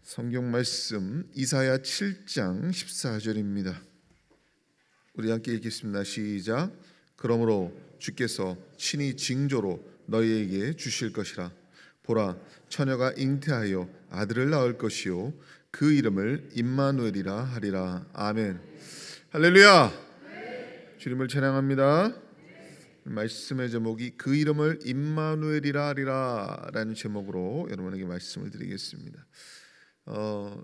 성경 말씀 이사야 7장 14절입니다. 우리 함께 읽겠습니다. 시작. 그러므로 주께서 친히 징조로 너희에게 주실 것이라. 보라, 처녀가 잉태하여 아들을 낳을 것이요 그 이름을 임마누엘이라 하리라. 아멘. 할렐루야. 주님을 찬양합니다. 말씀의 제목이 그 이름을 임마누엘이라 하리라 라는 제목으로 여러분에게 말씀을 드리겠습니다.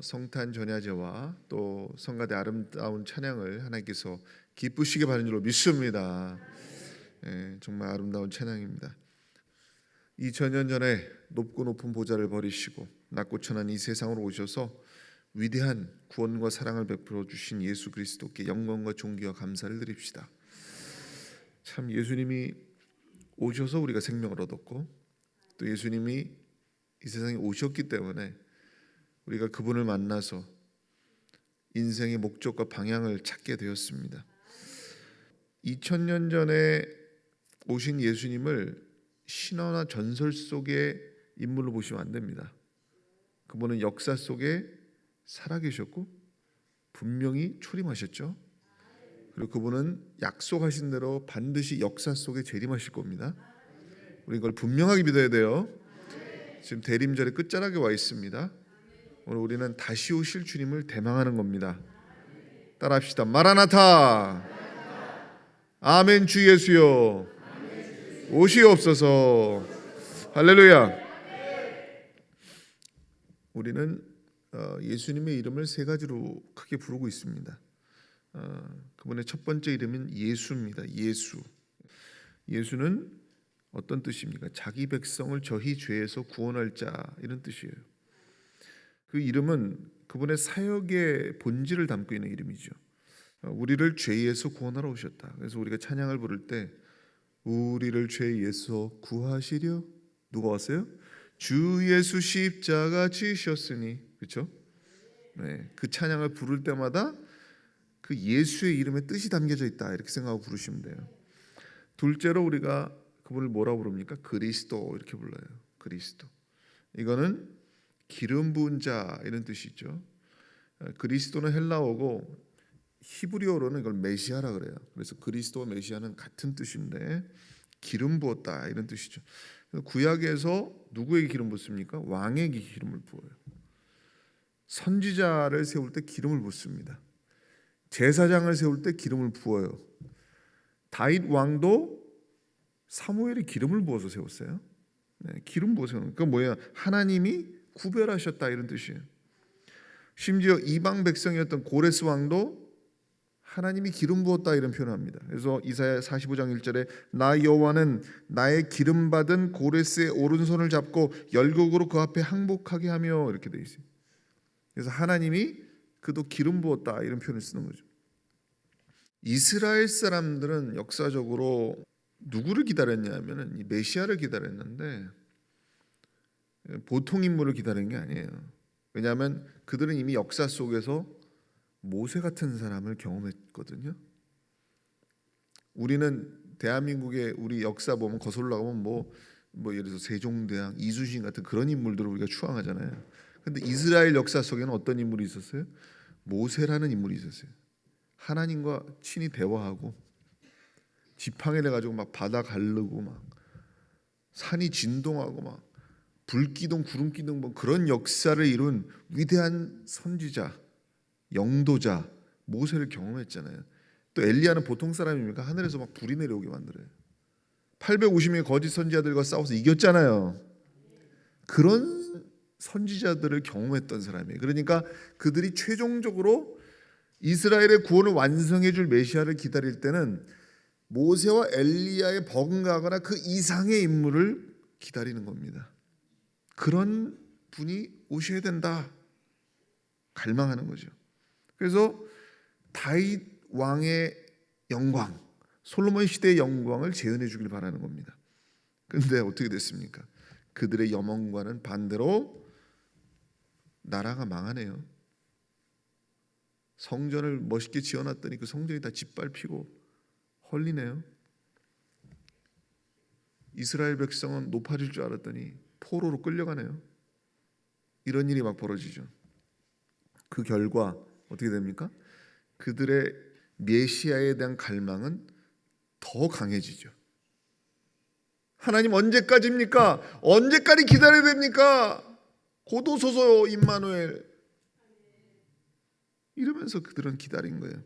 성탄 전야제와 또 성가대 아름다운 찬양을 하나님께서 기쁘시게 받는 줄로 믿습니다. 정말 아름다운 찬양입니다. 2000년 전에 높고 높은 보좌를 버리시고 낮고 천한 이 세상으로 오셔서 위대한 구원과 사랑을 베풀어 주신 예수 그리스도께 영광과 존귀와 감사를 드립시다. 참 예수님이 오셔서 우리가 생명을 얻었고 또 예수님이 이 세상에 오셨기 때문에 우리가 그분을 만나서 인생의 목적과 방향을 찾게 되었습니다. 2000년 전에 오신 예수님을 신화나 전설 속의 인물로 보시면 안 됩니다. 그분은 역사 속에 살아계셨고 분명히 초림하셨죠. 그리고 그분은 약속하신 대로 반드시 역사 속에 재림하실 겁니다. 우리 이걸 분명하게 믿어야 돼요. 지금 대림절의 끝자락에 와 있습니다. 오늘 우리는 다시 오실 주님을 대망하는 겁니다. 따라합시다. 마라나타. 아멘. 주 예수여 오시옵소서. 할렐루야. 우리는 예수님의 이름을 세 가지로 크게 부르고 있습니다. 그분의 첫 번째 이름은 예수입니다. 예수. 예수는 어떤 뜻입니까? 자기 백성을 저희 죄에서 구원할 자, 이런 뜻이에요. 그 이름은 그분의 사역의 본질을 담고 있는 이름이죠. 우리를 죄에서 구원하러 오셨다. 그래서 우리가 찬양을 부를 때 우리를 죄에서 구하시려 누가 왔어요? 주 예수 십자가 지셨으니. 그렇죠? 네, 그 찬양을 부를 때마다 그 예수의 이름에 뜻이 담겨져 있다 이렇게 생각하고 부르시면 돼요. 둘째로 우리가 그분을 뭐라고 부릅니까? 그리스도 이렇게 불러요. 그리스도. 이거는 기름 부은 자 이런 뜻이죠. 그리스도는 헬라어고 히브리어로는 이걸 메시아라 그래요. 그래서 그리스도와 메시아는 같은 뜻인데 기름 부었다 이런 뜻이죠. 구약에서 누구에게 기름 붓습니까? 왕에게 기름을 부어요. 선지자를 세울 때 기름을 붓습니다. 제사장을 세울 때 기름을 부어요. 다윗 왕도 사무엘이 기름을 부어서 세웠어요. 기름 부어서. 그러니까 뭐야? 하나님이 구별하셨다 이런 뜻이에요. 심지어 이방 백성이었던 고레스 왕도 하나님이 기름 부었다 이런 표현을 합니다. 그래서 이사야 45장 1절에 나 여호와는 나의 기름 받은 고레스의 오른손을 잡고 열국으로 그 앞에 항복하게 하며 이렇게 돼 있어요. 그래서 하나님이 그도 기름 부었다 이런 표현을 쓰는 거죠. 이스라엘 사람들은 역사적으로 누구를 기다렸냐면은 이 메시아를 기다렸는데 보통 인물을 기다리는 게 아니에요. 왜냐하면 그들은 이미 역사 속에서 모세 같은 사람을 경험했거든요. 우리는 대한민국의 우리 역사 보면 거슬러 가면 뭐 예를 들어서 세종대왕, 이순신 같은 그런 인물들을 우리가 추앙하잖아요. 근데 이스라엘 역사 속에는 어떤 인물이 있었어요? 모세라는 인물이 있었어요. 하나님과 친히 대화하고 지팡이를 가지고 막 바다 가르고 막 산이 진동하고 막 불기둥 구름기둥 뭐 그런 역사를 이룬 위대한 선지자, 영도자 모세를 경험했잖아요. 또 엘리야는 보통 사람입니까? 하늘에서 막 불이 내려오게 만들어요. 850명의 거짓 선지자들과 싸워서 이겼잖아요. 그런 선지자들을 경험했던 사람이에요. 그러니까 그들이 최종적으로 이스라엘의 구원을 완성해 줄 메시아를 기다릴 때는 모세와 엘리야의 버금가거나 그 이상의 인물을 기다리는 겁니다. 그런 분이 오셔야 된다 갈망하는 거죠. 그래서 다윗 왕의 영광, 솔로몬 시대의 영광을 재현해 주길 바라는 겁니다. 그런데 어떻게 됐습니까? 그들의 염원과는 반대로 나라가 망하네요. 성전을 멋있게 지어놨더니 그 성전이 다 짓밟히고 헐리네요. 이스라엘 백성은 높아질 줄 알았더니 포로로 끌려가네요. 이런 일이 막 벌어지죠. 그 결과 어떻게 됩니까? 그들의 메시아에 대한 갈망은 더 강해지죠. 하나님 언제까지입니까? 언제까지 기다려야 됩니까? 곧 오소서 임마누엘. 이러면서 그들은 기다린 거예요.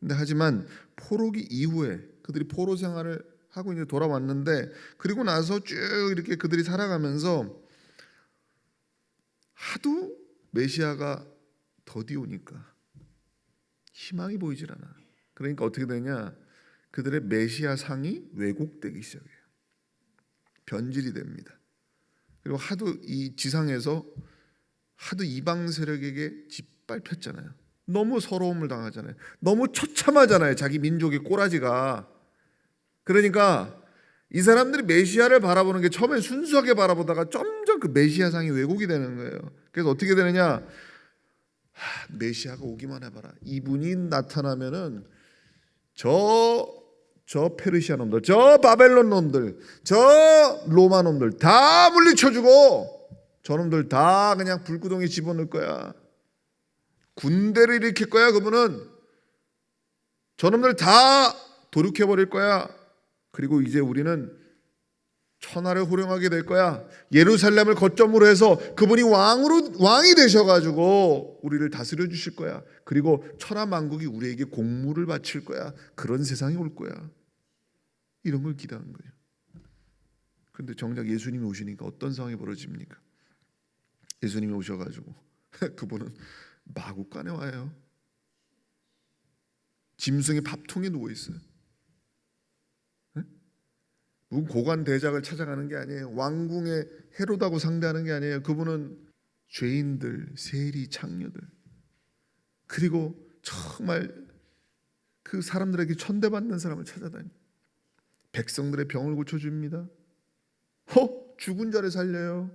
근데 하지만 포로기 이후에 그들이 포로 생활을 하고 이제 돌아왔는데, 그리고 나서 쭉 이렇게 그들이 살아가면서 하도 메시아가 더디 오니까 희망이 보이질 않아. 그러니까 어떻게 되냐? 그들의 메시아 상이 왜곡되기 시작해요. 변질이 됩니다. 그리고 하도 이 지상에서 하도 이방 세력에게 짓밟혔잖아요. 너무 서러움을 당하잖아요. 너무 처참하잖아요. 자기 민족의 꼬라지가. 그러니까 이 사람들이 메시아를 바라보는 게 처음엔 순수하게 바라보다가 점점 그 메시아상이 왜곡이 되는 거예요. 그래서 어떻게 되느냐? 메시아가 오기만 해봐라. 이분이 나타나면은 저 페르시아 놈들, 저 바벨론 놈들, 저 로마 놈들 다 물리쳐주고 저놈들 다 그냥 불구덩이에 집어넣을 거야. 군대를 일으킬 거야. 그분은 저놈들 다 도륙해버릴 거야. 그리고 이제 우리는 천하를 호령하게 될 거야. 예루살렘을 거점으로 해서 그분이 왕이 되셔가지고 우리를 다스려 주실 거야. 그리고 천하 만국이 우리에게 공물을 바칠 거야. 그런 세상이 올 거야. 이런 걸 기대한 거예요. 그런데 정작 예수님이 오시니까 어떤 상황이 벌어집니까? 예수님이 오셔가지고 그분은 마구간에 와요. 짐승의 밥통에 누워 있어요. 누군 고관 대작을 찾아가는 게 아니에요. 왕궁의 헤롯하고 상대하는 게 아니에요. 그분은 죄인들, 세리, 창녀들, 그리고 정말 그 사람들에게 천대받는 사람을 찾아다니 백성들의 병을 고쳐줍니다. 죽은 자를 살려요.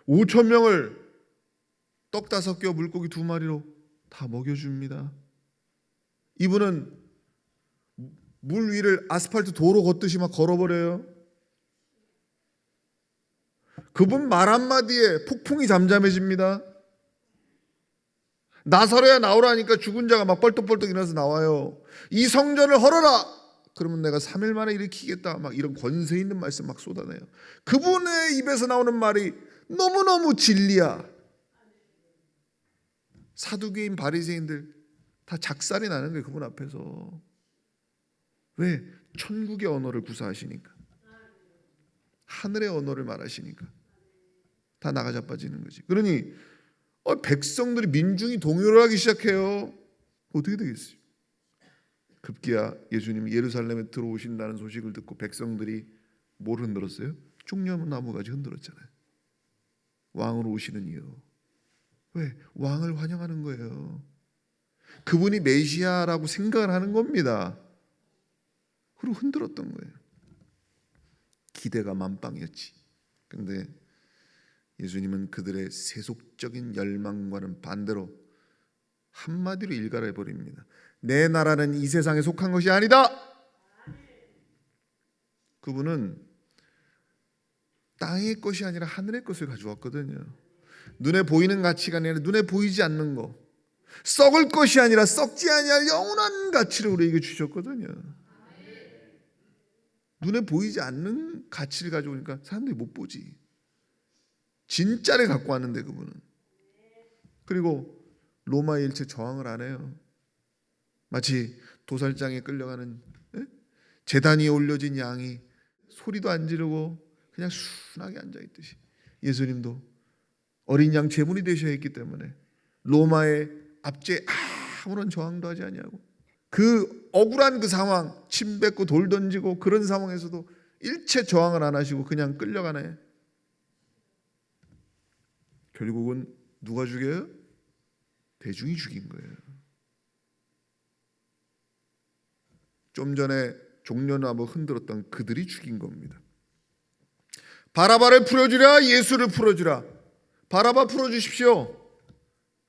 5,000명을 떡 5개와 물고기 2마리로 다 먹여줍니다. 이분은 물 위를 아스팔트 도로 걷듯이 막 걸어버려요. 그분 말 한마디에 폭풍이 잠잠해집니다. 나사로야 나오라니까 죽은 자가 막 벌떡벌떡 일어나서 나와요. 이 성전을 헐어라! 그러면 내가 3일 만에 일으키겠다. 막 이런 권세 있는 말씀 막 쏟아내요. 그분의 입에서 나오는 말이 너무너무 진리야. 사두개인 바리새인들 다 작살이 나는 거예요. 그분 앞에서. 왜? 천국의 언어를 구사하시니까, 하늘의 언어를 말하시니까 다 나가자빠지는 거지. 그러니 백성들이, 민중이 동요를 하기 시작해요. 어떻게 되겠어요? 급기야 예수님이 예루살렘에 들어오신다는 소식을 듣고 백성들이 뭘 흔들었어요? 중년나무가지 흔들었잖아요. 왕으로 오시는 이유. 왜? 왕을 환영하는 거예요. 그분이 메시아라고 생각을 하는 겁니다. 그리고 흔들었던 거예요. 기대가 만빵이었지. 그런데 예수님은 그들의 세속적인 열망과는 반대로 한마디로 일갈해 버립니다. 내 나라는 이 세상에 속한 것이 아니다. 그분은 땅의 것이 아니라 하늘의 것을 가져왔거든요. 눈에 보이는 가치가 아니라 눈에 보이지 않는 거, 썩을 것이 아니라 썩지 아니할 영원한 가치를 우리에게 주셨거든요. 눈에 보이지 않는 가치를 가져오니까 사람들이 못 보지. 진짜를 갖고 왔는데 그분은. 그리고 로마의 일체 저항을 안 해요. 마치 도살장에 끌려가는 제단 위에 올려진 양이 소리도 안 지르고 그냥 순하게 앉아있듯이 예수님도 어린 양 제물이 되셔야 했기 때문에 로마의 압제에 아무런 저항도 하지 아니하고, 그 억울한 그 상황, 침 뱉고 돌 던지고 그런 상황에서도 일체 저항을 안 하시고 그냥 끌려가네. 결국은 누가 죽여요? 대중이 죽인 거예요. 좀 전에 종려나무 흔들었던 그들이 죽인 겁니다. 바라바를 풀어주랴, 예수를 풀어주라. 바라바 풀어주십시오.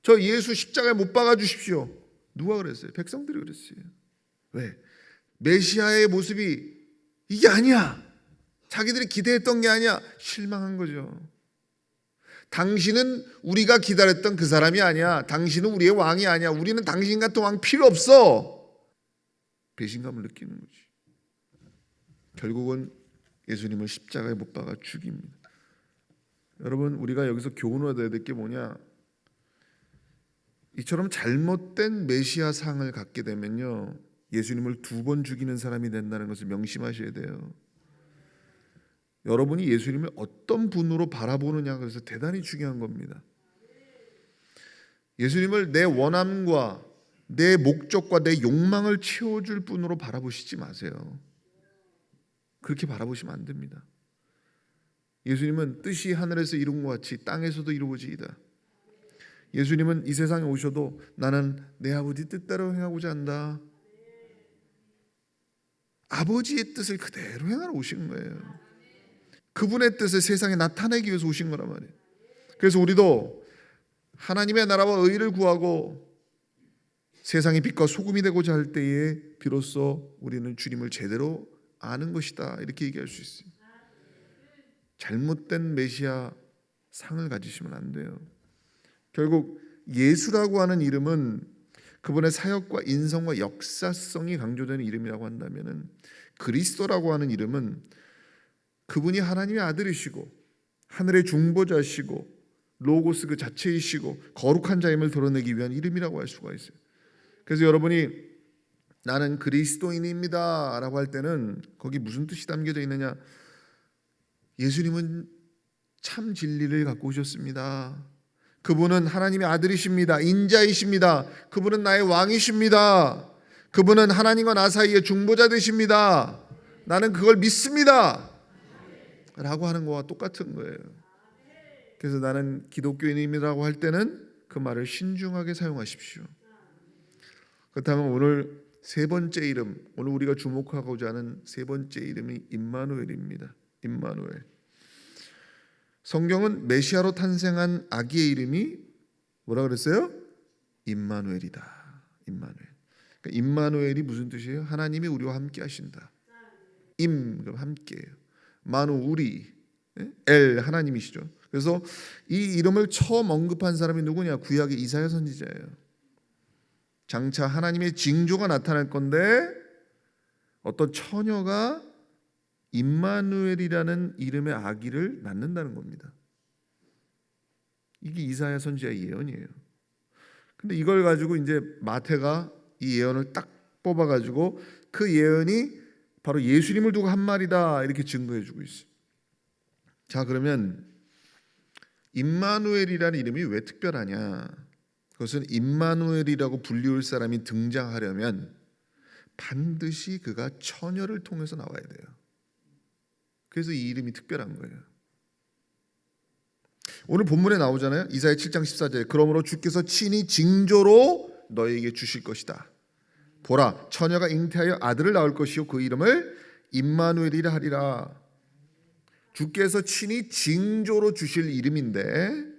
저 예수 십자가에 못 박아 주십시오. 누가 그랬어요? 백성들이 그랬어요. 왜? 메시아의 모습이 이게 아니야. 자기들이 기대했던 게 아니야. 실망한 거죠. 당신은 우리가 기다렸던 그 사람이 아니야. 당신은 우리의 왕이 아니야. 우리는 당신 같은 왕 필요 없어. 배신감을 느끼는 거지. 결국은 예수님을 십자가에 못 박아 죽입니다. 여러분, 우리가 여기서 교훈을 얻어야 될 게 뭐냐? 이처럼 잘못된 메시아 상을 갖게 되면요, 예수님을 2번 죽이는 사람이 된다는 것을 명심하셔야 돼요. 여러분이 예수님을 어떤 분으로 바라보느냐, 그래서 대단히 중요한 겁니다. 예수님을 내 원함과 내 목적과 내 욕망을 채워줄 분으로 바라보시지 마세요. 그렇게 바라보시면 안 됩니다. 예수님은 뜻이 하늘에서 이룬 것 같이 땅에서도 이루어지이다. 예수님은 이 세상에 오셔도 나는 내 아버지 뜻대로 행하고자 한다. 아버지의 뜻을 그대로 행하러 오신 거예요. 그분의 뜻을 세상에 나타내기 위해서 오신 거란 말이에요. 그래서 우리도 하나님의 나라와 의를 구하고 세상의 빛과 소금이 되고자 할 때에 비로소 우리는 주님을 제대로 아는 것이다, 이렇게 얘기할 수 있어요. 잘못된 메시아 상을 가지시면 안 돼요. 결국 예수라고 하는 이름은 그분의 사역과 인성과 역사성이 강조되는 이름이라고 한다면, 그리스도라고 하는 이름은 그분이 하나님의 아들이시고 하늘의 중보자시고 로고스 그 자체이시고 거룩한 자임을 드러내기 위한 이름이라고 할 수가 있어요. 그래서 여러분이 나는 그리스도인입니다 라고 할 때는 거기 무슨 뜻이 담겨져 있느냐? 예수님은 참 진리를 갖고 오셨습니다. 그분은 하나님의 아들이십니다. 인자이십니다. 그분은 나의 왕이십니다. 그분은 하나님과 나 사이의 중보자 되십니다. 나는 그걸 믿습니다 라고 하는 거와 똑같은 거예요. 그래서 나는 기독교인이라고 할 때는 그 말을 신중하게 사용하십시오. 그렇다면 오늘 세 번째 이름, 오늘 우리가 주목하고자 하는 세 번째 이름이 임마누엘입니다. 임마누엘. 성경은 메시아로 탄생한 아기의 이름이 뭐라 그랬어요? 임마누엘이다. 임마누엘. 그러니까 임마누엘이 무슨 뜻이에요? 하나님이 우리와 함께 하신다. 임, 그럼 함께예요. 마누, 우리, 엘, 하나님이시죠. 그래서 이 이름을 처음 언급한 사람이 누구냐? 구약의 이사야 선지자예요. 장차 하나님의 징조가 나타날 건데 어떤 처녀가 임마누엘이라는 이름의 아기를 낳는다는 겁니다. 이게 이사야 선지자의 예언이에요. 근데 이걸 가지고 이제 마태가 이 예언을 딱 뽑아가지고 그 예언이 바로 예수님을 두고 한 말이다, 이렇게 증거해주고 있어요. 자, 그러면 임마누엘이라는 이름이 왜 특별하냐? 그것은 임마누엘이라고 불리울 사람이 등장하려면 반드시 그가 처녀를 통해서 나와야 돼요. 그래서 이 이름이 특별한 거예요. 오늘 본문에 나오잖아요. 이사야 7장 14절에 그러므로 주께서 친히 징조로 너에게 주실 것이다. 보라, 처녀가 잉태하여 아들을 낳을 것이요 그 이름을 임마누엘이라 하리라. 주께서 친히 징조로 주실 이름인데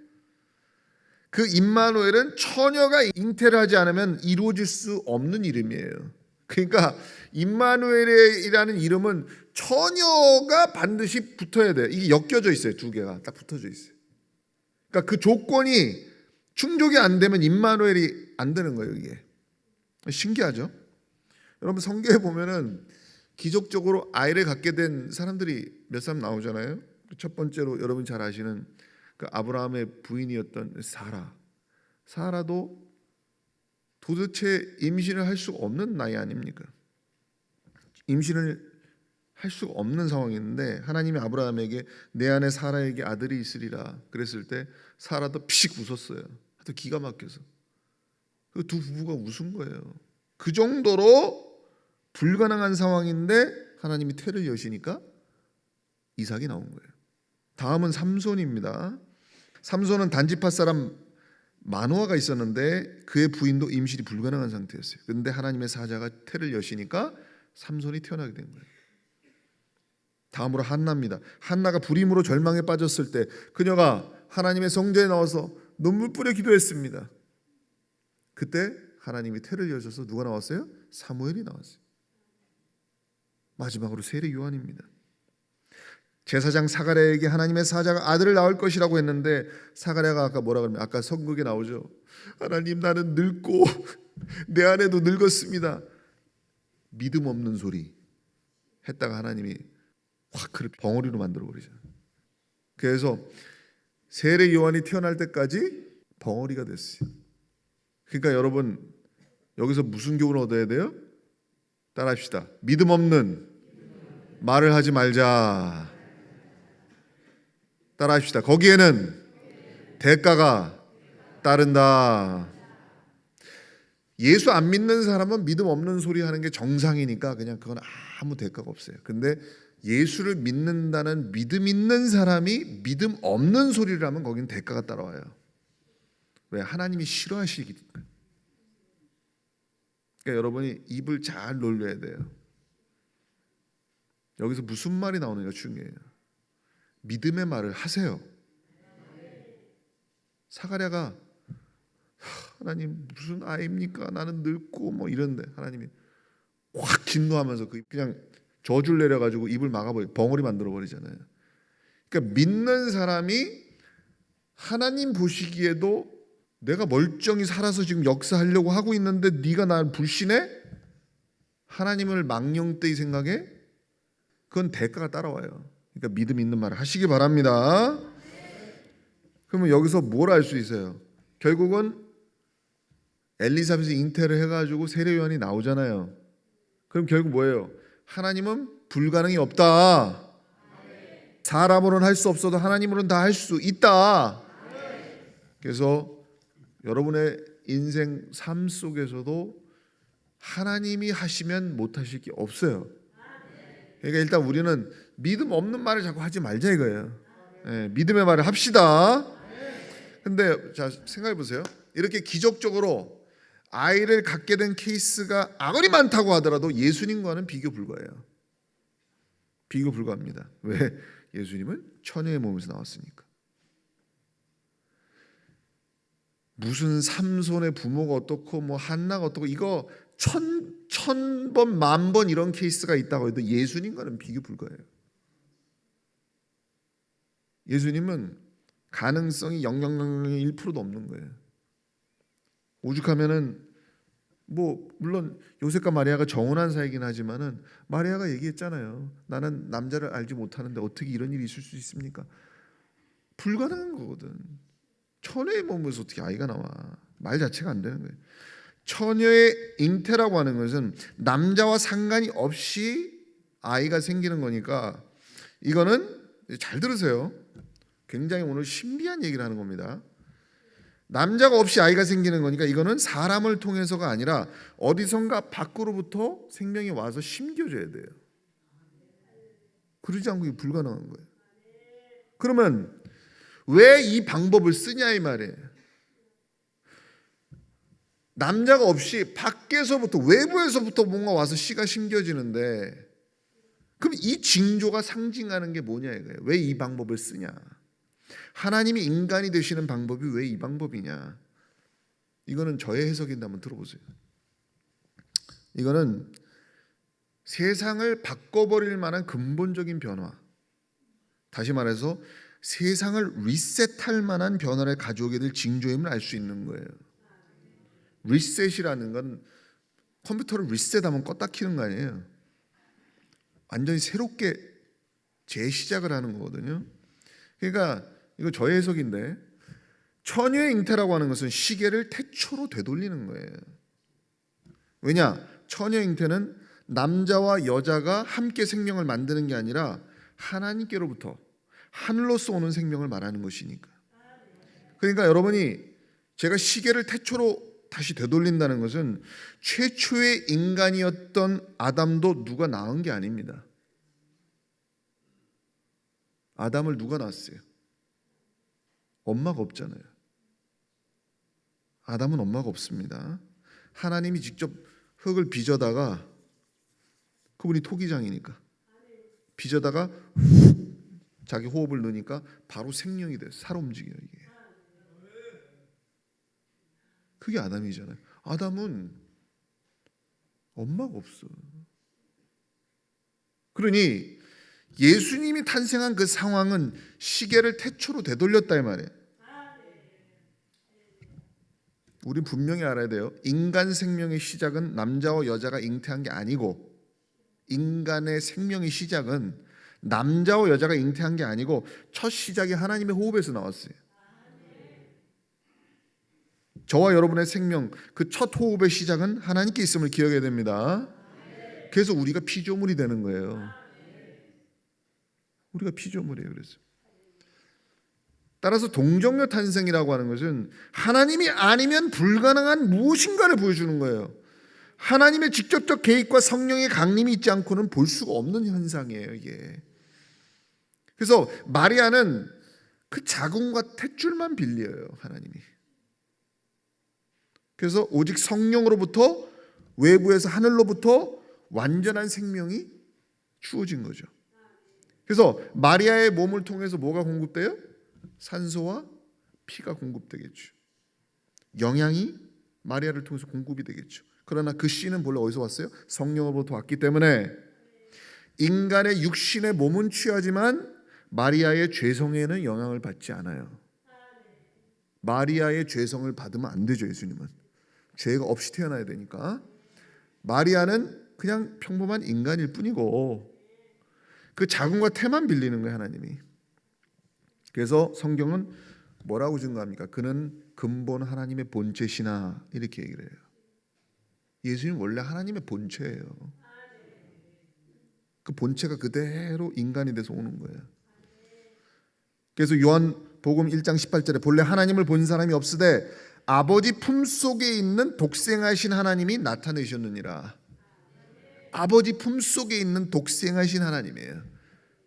그 임마누엘은 처녀가 잉태를 하지 않으면 이루어질 수 없는 이름이에요. 그러니까 임마누엘이라는 이름은 처녀가 반드시 붙어야 돼요. 이게 엮여져 있어요. 두 개가 딱 붙어져 있어요. 그러니까 그 조건이 충족이 안 되면 임마누엘이 안 되는 거예요. 이게 신기하죠? 여러분 성경에 보면은 기적적으로 아이를 갖게 된 사람들이 몇 사람 나오잖아요. 첫 번째로 여러분 잘 아시는 그 아브라함의 부인이었던 사라도 도대체 임신을 할 수가 없는 나이 아닙니까? 임신을 할 수가 없는 상황인데 하나님이 아브라함에게 내 안에 사라에게 아들이 있으리라 그랬을 때 사라도 피식 웃었어요. 하여튼 기가 막혀서 그 두 부부가 웃은 거예요. 그 정도로 불가능한 상황인데 하나님이 태를 여시니까 이삭이 나온 거예요. 다음은 삼손입니다. 삼손은 단지파 사람 마노아가 있었는데 그의 부인도 임신이 불가능한 상태였어요. 그런데 하나님의 사자가 태를 여시니까 삼손이 태어나게 된 거예요. 다음으로 한나입니다. 한나가 불임으로 절망에 빠졌을 때 그녀가 하나님의 성전에 나와서 눈물 뿌려 기도했습니다. 그때 하나님이 태를 여셔서 누가 나왔어요? 사무엘이 나왔어요. 마지막으로 세례 요한입니다. 제사장 사가랴에게 하나님의 사자가 아들을 낳을 것이라고 했는데 사가랴가 아까 뭐라 그러면 아까 선극에 나오죠. 하나님 나는 늙고 내 아내도 늙었습니다. 믿음 없는 소리 했다가 하나님이 확 그를 벙어리로 만들어 버리잖아요. 그래서 세례 요한이 태어날 때까지 벙어리가 됐어요. 그러니까 여러분 여기서 무슨 교훈을 얻어야 돼요? 따라합시다. 믿음 없는 말을 하지 말자. 따라합시다. 거기에는 대가가 따른다. 예수 안 믿는 사람은 믿음 없는 소리 하는 게 정상이니까 그냥 그건 아무 대가가 없어요. 근데 예수를 믿는다는 믿음 있는 사람이 믿음 없는 소리를 하면 거기는 대가가 따라와요. 왜? 하나님이 싫어하시기 때문에. 그러니까 여러분이 입을 잘 놀려야 돼요. 여기서 무슨 말이 나오는가 중요해요. 믿음의 말을 하세요. 사가랴가 하나님 무슨 아이입니까? 나는 늙고 뭐 이런데 하나님이 확 진노하면서 그냥 저주를 내려가지고 입을 막아버리 벙어리 만들어 버리잖아요. 그러니까 믿는 사람이 하나님 보시기에도 내가 멀쩡히 살아서 지금 역사하려고 하고 있는데 네가 날 불신해? 하나님을 망령되이 생각해? 그건 대가가 따라와요. 그러니까 믿음 있는 말을 하시기 바랍니다. 그러면 여기서 뭘 알 수 있어요? 결국은 엘리사벳이 잉태를 해가지고 세례 요한이 나오잖아요. 그럼 결국 뭐예요? 하나님은 불가능이 없다. 사람으로는 할 수 없어도 하나님으로는 다 할 수 있다. 그래서 여러분의 인생 삶 속에서도 하나님이 하시면 못하실 게 없어요. 그러니까 일단 우리는 믿음 없는 말을 자꾸 하지 말자 이거예요. 네, 믿음의 말을 합시다. 근데 자 생각해 보세요. 이렇게 기적적으로 아이를 갖게 된 케이스가 아무리 많다고 하더라도 예수님과는 비교 불가해요. 비교 불가합니다. 왜? 예수님은 처녀의 몸에서 나왔으니까. 무슨 삼손의 부모가 어떻고 뭐 한나가 어떻고 이거 천 번 만 번 이런 케이스가 있다고 해도 예수님과는 비교 불가해요. 예수님은 가능성이 0.001%도 없는 거예요. 오죽하면은 뭐 물론 요셉과 마리아가 정혼한 사이긴 하지만은 마리아가 얘기했잖아요. 나는 남자를 알지 못하는데 어떻게 이런 일이 있을 수 있습니까? 불가능한 거거든. 처녀의 몸에서 어떻게 아이가 나와? 말 자체가 안 되는 거예요. 처녀의 잉태라고 하는 것은 남자와 상관이 없이 아이가 생기는 거니까 이거는 잘 들으세요. 굉장히 오늘 신비한 얘기를 하는 겁니다. 남자가 없이 아이가 생기는 거니까 이거는 사람을 통해서가 아니라 어디선가 밖으로부터 생명이 와서 심겨져야 돼요. 그러지 않고 이게 불가능한 거예요. 그러면 왜 이 방법을 쓰냐 이 말이에요. 남자가 없이 밖에서부터 외부에서부터 뭔가 와서 씨가 심겨지는데 그럼 이 징조가 상징하는 게 뭐냐 이거예요. 왜 이 방법을 쓰냐. 하나님이 인간이 되시는 방법이 왜 이 방법이냐. 이거는 저의 해석인데 한번 들어보세요. 이거는 세상을 바꿔버릴 만한 근본적인 변화, 다시 말해서 세상을 리셋할 만한 변화를 가져오게 될 징조임을 알 수 있는 거예요. 리셋이라는 건 컴퓨터를 리셋하면 껐다 키는 거 아니에요. 완전히 새롭게 재시작을 하는 거거든요. 그러니까 이거 저의 해석인데 처녀의 잉태라고 하는 것은 시계를 태초로 되돌리는 거예요. 왜냐? 처녀 잉태는 남자와 여자가 함께 생명을 만드는 게 아니라 하나님께로부터 하늘로서 오는 생명을 말하는 것이니까. 그러니까 여러분이 제가 시계를 태초로 다시 되돌린다는 것은 최초의 인간이었던 아담도 누가 낳은 게 아닙니다. 아담을 누가 낳았어요? 엄마가 없잖아요. 아담은 엄마가 없습니다. 하나님이 직접 흙을 빚어다가 그분이 토기장이니까 빚어다가 자기 호흡을 넣으니까 바로 생명이 돼요. 살아 움직여요 이게. 그게 아담이잖아요. 아담은 엄마가 없어. 그러니 예수님이 탄생한 그 상황은 시계를 태초로 되돌렸다 이 말이에요. 우리 분명히 알아야 돼요. 인간 생명의 시작은 남자와 여자가 잉태한 게 아니고, 인간의 생명의 시작은 남자와 여자가 잉태한 게 아니고 첫 시작이 하나님의 호흡에서 나왔어요. 저와 여러분의 생명, 그 첫 호흡의 시작은 하나님께 있음을 기억해야 됩니다. 그래서 우리가 피조물이 되는 거예요. 우리가 피조물이에요. 그래서 따라서 동정녀 탄생이라고 하는 것은 하나님이 아니면 불가능한 무엇인가를 보여주는 거예요. 하나님의 직접적 개입과 성령의 강림이 있지 않고는 볼 수가 없는 현상이에요, 이게. 그래서 마리아는 그 자궁과 탯줄만 빌려요, 하나님이. 그래서 오직 성령으로부터, 외부에서 하늘로부터 완전한 생명이 주어진 거죠. 그래서 마리아의 몸을 통해서 뭐가 공급돼요? 산소와 피가 공급되겠죠. 영양이 마리아를 통해서 공급이 되겠죠. 그러나 그 씨는 본래 어디서 왔어요? 성령으로부터 왔기 때문에 인간의 육신의 몸은 취하지만 마리아의 죄성에는 영향을 받지 않아요. 마리아의 죄성을 받으면 안 되죠. 예수님은 죄가 없이 태어나야 되니까. 마리아는 그냥 평범한 인간일 뿐이고 그 자궁과 태만 빌리는 거예요, 하나님이. 그래서 성경은 뭐라고 증거합니까? 그는 근본 하나님의 본체시나, 이렇게 얘기를 해요. 예수님 원래 하나님의 본체예요. 그 본체가 그대로 인간이 돼서 오는 거예요. 그래서 요한복음 1장 18절에 본래 하나님을 본 사람이 없으되 아버지 품속에 있는 독생하신 하나님이 나타내셨느니라. 아버지 품속에 있는 독생하신 하나님이에요.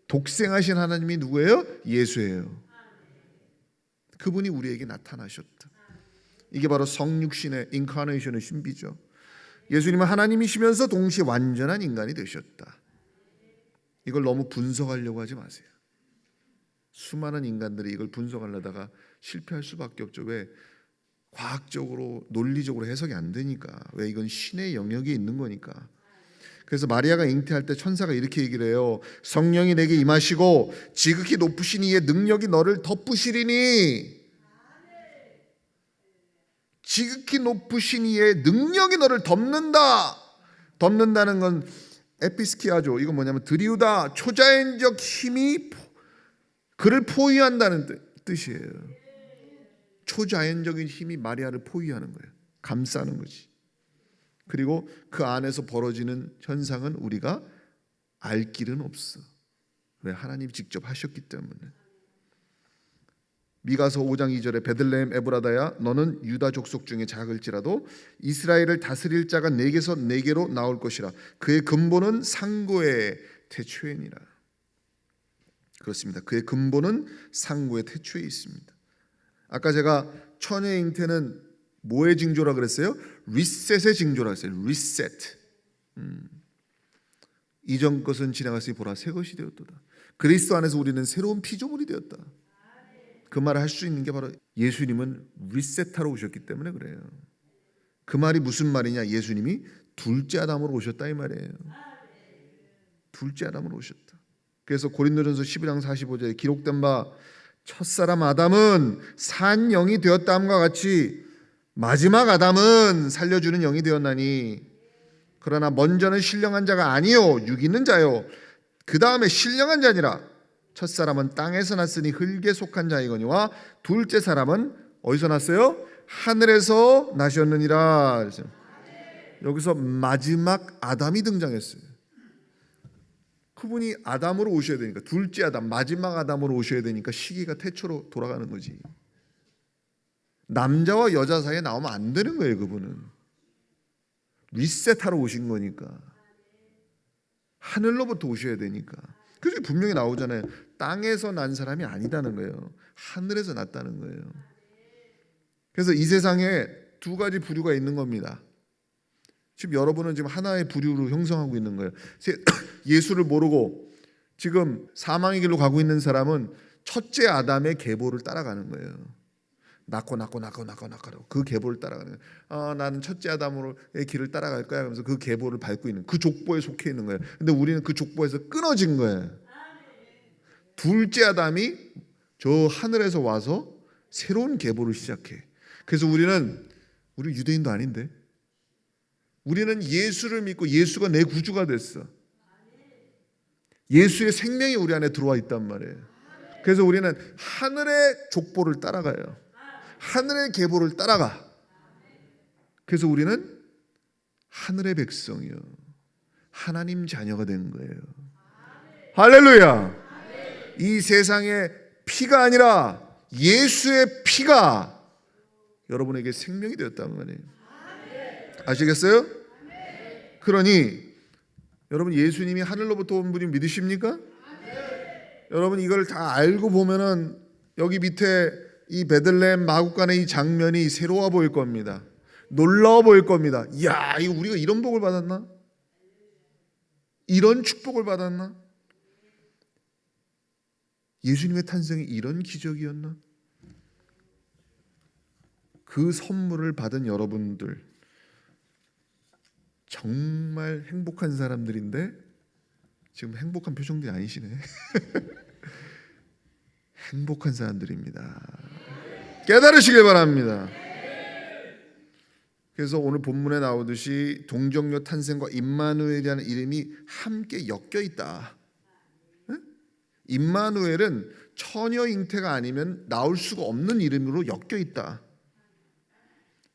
독생하신 하나님이 누구예요? 예수예요. 그분이 우리에게 나타나셨다. 이게 바로 성육신의 인카네이션의 신비죠. 예수님은 하나님이시면서 동시에 완전한 인간이 되셨다. 이걸 너무 분석하려고 하지 마세요. 수많은 인간들이 이걸 분석하려다가 실패할 수밖에 없죠. 왜? 과학적으로 논리적으로 해석이 안 되니까. 왜? 이건 신의 영역에 있는 거니까. 그래서 마리아가 잉태할 때 천사가 이렇게 얘기를 해요. 성령이 내게 임하시고 지극히 높으신 이의 능력이 너를 덮으시리니. 지극히 높으신 이의 능력이 너를 덮는다. 덮는다는 건 에피스키아죠. 이건 뭐냐면 드리우다, 초자연적 힘이 그를 포위한다는 뜻이에요. 초자연적인 힘이 마리아를 포위하는 거예요. 감싸는 거지. 그리고 그 안에서 벌어지는 현상은 우리가 알 길은 없어. 왜? 하나님이 직접 하셨기 때문에. 미가서 5장 2절에 베들레헴 에브라다야 너는 유다 족속 중에 작을지라도 이스라엘을 다스릴 자가 내게서 내게로 나올 것이라. 그의 근본은 상고의 태초에니라. 그렇습니다. 그의 근본은 상고의 태초에 있습니다. 아까 제가 처녀의 잉태는 뭐의 징조라 그랬어요? 리셋의 징조라 했어요. 리셋. 이전 것은 지나갔으니 보라 새 것이 되었도다. 그리스도 안에서 우리는 새로운 피조물이 되었다. 그 말을 할 수 있는 게 바로 예수님은 리셋하러 오셨기 때문에 그래요. 그 말이 무슨 말이냐? 예수님이 둘째 아담으로 오셨다 이 말이에요. 둘째 아담으로 오셨다. 그래서 고린도전서 15장 45절에 기록된 바 첫사람 아담은 산 영이 되었다함과 같이 마지막 아담은 살려주는 영이 되었나니 그러나 먼저는 신령한 자가 아니요 육 있는 자요 그 다음에 신령한 자니라. 첫사람은 땅에서 났으니 흙에 속한 자이거니와 둘째 사람은 어디서 났어요? 하늘에서 나셨느니라. 여기서 마지막 아담이 등장했어요. 그분이 아담으로 오셔야 되니까, 둘째 아담, 마지막 아담으로 오셔야 되니까 시기가 태초로 돌아가는 거지. 남자와 여자 사이에 나오면 안 되는 거예요. 그분은 리셋하러 오신 거니까. 하늘로부터 오셔야 되니까. 그래서 분명히 나오잖아요. 땅에서 난 사람이 아니다는 거예요. 하늘에서 났다는 거예요. 그래서 이 세상에 두 가지 부류가 있는 겁니다. 지금 여러분은 지금 하나의 부류로 형성하고 있는 거예요. 예수를 모르고 지금 사망의 길로 가고 있는 사람은 첫째 아담의 계보를 따라가는 거예요. 낳고 그 계보를 따라가는 거예요. 나는 첫째 아담으로의 길을 따라갈 거야. 그러면서 그 계보를 밟고 있는 그 족보에 속해 있는 거예요. 근데 우리는 그 족보에서 끊어진 거예요. 둘째 아담이 저 하늘에서 와서 새로운 계보를 시작해. 그래서 우리 유대인도 아닌데 우리는 예수를 믿고 예수가 내 구주가 됐어. 예수의 생명이 우리 안에 들어와 있단 말이에요. 그래서 우리는 하늘의 족보를 따라가요. 하늘의 계보를 따라가. 그래서 우리는 하늘의 백성이요, 하나님 자녀가 된 거예요. 할렐루야. 이 세상의 피가 아니라 예수의 피가 여러분에게 생명이 되었단 말이에요. 아시겠어요? 그러니 여러분, 예수님이 하늘로부터 온 분이 믿으십니까? 여러분, 이걸 다 알고 보면은 여기 밑에 이 베들레헴 마구간의 이 장면이 새로워 보일 겁니다. 놀라워 보일 겁니다. 이야, 이거 우리가 이런 복을 받았나? 이런 축복을 받았나? 예수님의 탄생이 이런 기적이었나? 그 선물을 받은 여러분들 정말 행복한 사람들인데 지금 행복한 표정들이 아니시네. 행복한 사람들입니다. 깨달으시길 바랍니다. 그래서 오늘 본문에 나오듯이 동정녀 탄생과 임마누엘이라는 이름이 함께 엮여 있다. 임마누엘은 처녀 잉태가 아니면 나올 수가 없는 이름으로 엮여 있다.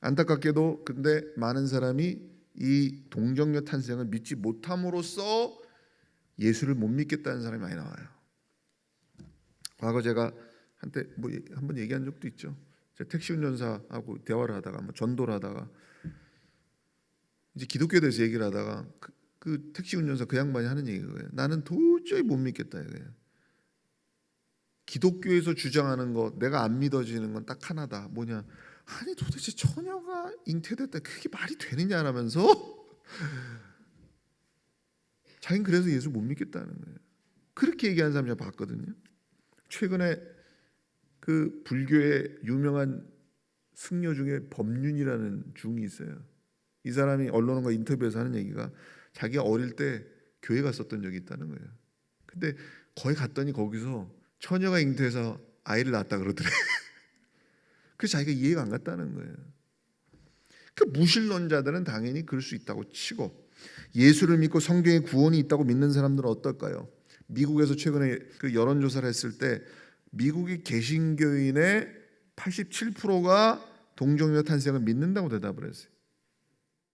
안타깝게도 근데 많은 사람이 이 동정녀 탄생을 믿지 못함으로써 예수를 못 믿겠다는 사람이 많이 나와요. 과거 제가 한때 한번 얘기한 적도 있죠. 제가 택시 운전사하고 대화를 하다가 전도를 하다가 이제 기독교에 대해서 얘기를 하다가 그 택시 운전사 그 양반이 하는 얘기가 나는 도저히 못 믿겠다 이거예요. 기독교에서 주장하는 거 내가 안 믿어지는 건 딱 하나다. 뭐냐? 아니 도대체 처녀가 잉태됐다 그게 말이 되느냐 하면서 자기는 그래서 예수 못 믿겠다는 거예요. 그렇게 얘기하는 사람 제가 봤거든요. 최근에 그 불교의 유명한 승려 중에 법륜이라는 중이 있어요. 이 사람이 언론과 인터뷰에서 하는 얘기가 자기가 어릴 때 교회 갔었던 적이 있다는 거예요. 근데 거기 갔더니 거기서 처녀가 잉태해서 아이를 낳았다 그러더래. 그래서 자기가 이해가 안 갔다는 거예요. 그 무신론자들은 당연히 그럴 수 있다고 치고 예수를 믿고 성경에 구원이 있다고 믿는 사람들은 어떨까요? 미국에서 최근에 그 여론조사를 했을 때 미국의 개신교인의 87%가 동정녀 탄생을 믿는다고 대답을 했어요.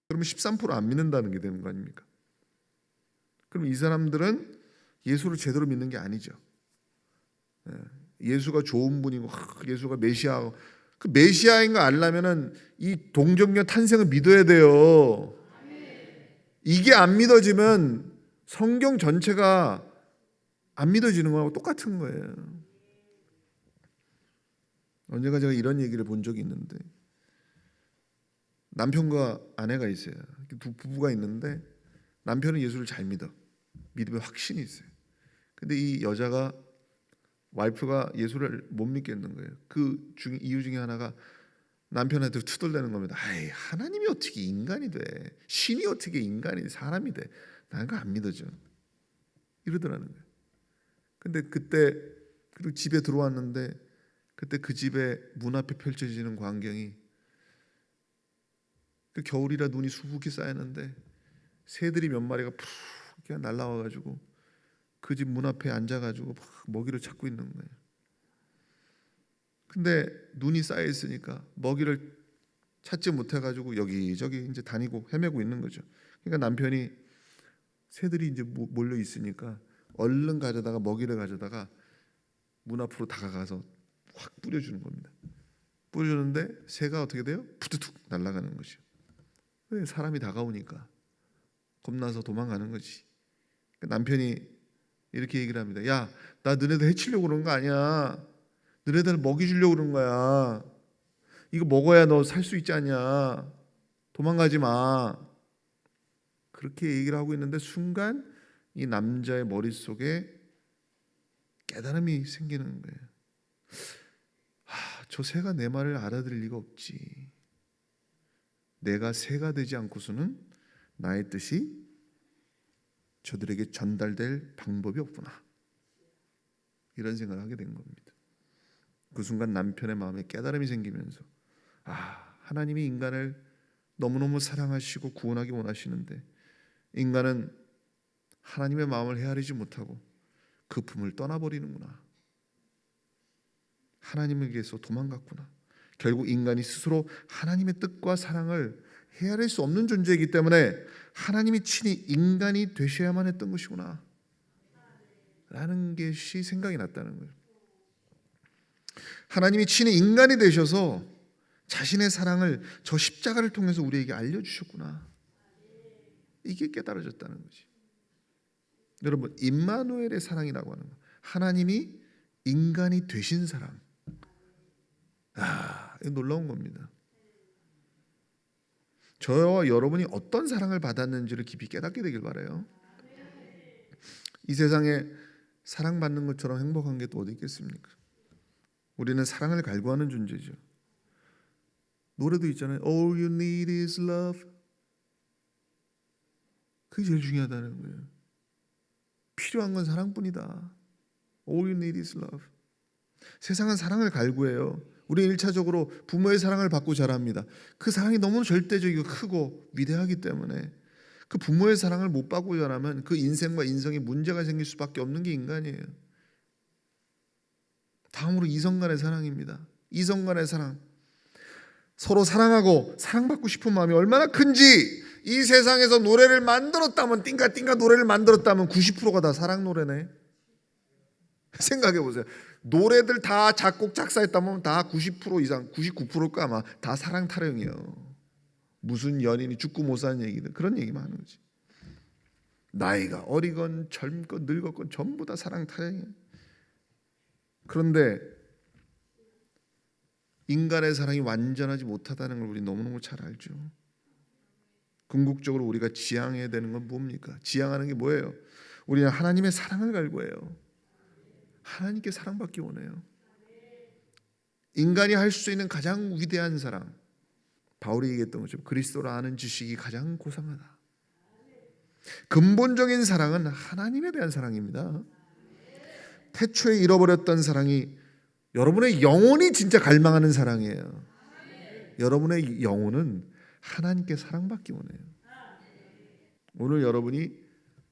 그러면 13% 안 믿는다는 게 되는 거 아닙니까? 그럼 이 사람들은 예수를 제대로 믿는 게 아니죠. 예수가 좋은 분이고 예수가 메시아, 그 메시아인 거 알려면은 이 동정녀 탄생을 믿어야 돼요. 이게 안 믿어지면 성경 전체가 안 믿어지는 거하고 똑같은 거예요. 언젠가 제가 이런 얘기를 본 적이 있는데 남편과 아내가 있어요. 두 부부가 있는데 남편은 예수를 잘 믿어. 믿음에 확신이 있어요. 근데 이 여자가 와이프가 예수를 못 믿겠는 거예요. 그 이유 중에 하나가 남편한테 투덜대는 겁니다. 아이, 하나님이 어떻게 인간이 돼? 신이 어떻게 인간이 사람이 돼? 나는 그거 안 믿어져. 이러더라는 거예요. 근데 그때 그리고 집에 들어왔는데 그때 그 집에 문 앞에 펼쳐지는 광경이 그 겨울이라 눈이 수북히 쌓였는데 새들이 몇 마리가 푹 그냥 날라와가지고 그 집 문 앞에 앉아가지고 막 먹이를 찾고 있는 거예요. 근데 눈이 쌓여 있으니까 먹이를 찾지 못해가지고 여기저기 이제 다니고 헤매고 있는 거죠. 그러니까 남편이 새들이 이제 몰려 있으니까 얼른 가져다가 먹이를 가져다가 문 앞으로 다가가서 확 뿌려주는 겁니다. 뿌려주는데 새가 어떻게 돼요? 푸드툭 날아가는 거죠. 왜? 사람이 다가오니까 겁나서 도망가는 거지. 남편이 이렇게 얘기를 합니다. 야, 나 너네들 해치려고 그런 거 아니야. 너네들 먹이 주려고 그런 거야. 이거 먹어야 너 살 수 있지 않냐. 도망가지 마. 그렇게 얘기를 하고 있는데 순간 이 남자의 머릿속에 깨달음이 생기는 거예요. 저 새가 내 말을 알아들을 리가 없지. 내가 새가 되지 않고서는 나의 뜻이 저들에게 전달될 방법이 없구나. 이런 생각을 하게 된 겁니다. 그 순간 남편의 마음에 깨달음이 생기면서 하나님이 인간을 너무너무 사랑하시고 구원하기 원하시는데 인간은 하나님의 마음을 헤아리지 못하고 그 품을 떠나버리는구나. 하나님에게서 도망갔구나. 결국 인간이 스스로 하나님의 뜻과 사랑을 헤아릴 수 없는 존재이기 때문에 하나님이 친히 인간이 되셔야만 했던 것이구나 라는 것이 생각이 났다는 거예요. 하나님이 친히 인간이 되셔서 자신의 사랑을 저 십자가를 통해서 우리에게 알려주셨구나. 이게 깨달아졌다는 거지. 여러분, 임마누엘의 사랑이라고 하는 거, 하나님이 인간이 되신 사랑, 이거 놀라운 겁니다. 저와 여러분이 어떤 사랑을 받았는지를 깊이 깨닫게 되길 바라요. 이 세상에 사랑받는 것처럼 행복한 게 또 어디 있겠습니까? 우리는 사랑을 갈구하는 존재죠. 노래도 있잖아요. All you need is love. 그게 제일 중요하다는 거예요. 필요한 건 사랑뿐이다. All you need is love. 세상은 사랑을 갈구해요. 우리 1차적으로 부모의 사랑을 받고 자랍니다. 그 사랑이 너무 절대적이고 크고 위대하기 때문에 그 부모의 사랑을 못 받고 자라면 그 인생과 인성에 문제가 생길 수밖에 없는 게 인간이에요. 다음으로 이성 간의 사랑입니다. 이성 간의 사랑. 서로 사랑하고 사랑받고 싶은 마음이 얼마나 큰지, 이 세상에서 노래를 만들었다면, 띵가띵가 노래를 만들었다면 90%가 다 사랑 노래네. 생각해 보세요. 노래들 다 작곡 작사했다면 다 90% 이상, 99%가 아마 다 사랑 타령이에요. 무슨 연인이 죽고 못 사는 얘기들, 그런 얘기만 하는 거지. 나이가 어리건 젊건 늙었건 전부 다 사랑 타령이에요. 그런데 인간의 사랑이 완전하지 못하다는 걸 우리 너무너무 잘 알죠. 궁극적으로 우리가 지향해야 되는 건 뭡니까? 지향하는 게 뭐예요? 우리는 하나님의 사랑을 갈구해요. 하나님께 사랑받기 원해요. 인간이 할 수 있는 가장 위대한 사랑, 바울이 얘기했던 것처럼 그리스도를 아는 지식이 가장 고상하다. 근본적인 사랑은 하나님에 대한 사랑입니다. 태초에 잃어버렸던 사랑이 여러분의 영혼이 진짜 갈망하는 사랑이에요. 여러분의 영혼은 하나님께 사랑받기 원해요. 오늘 여러분이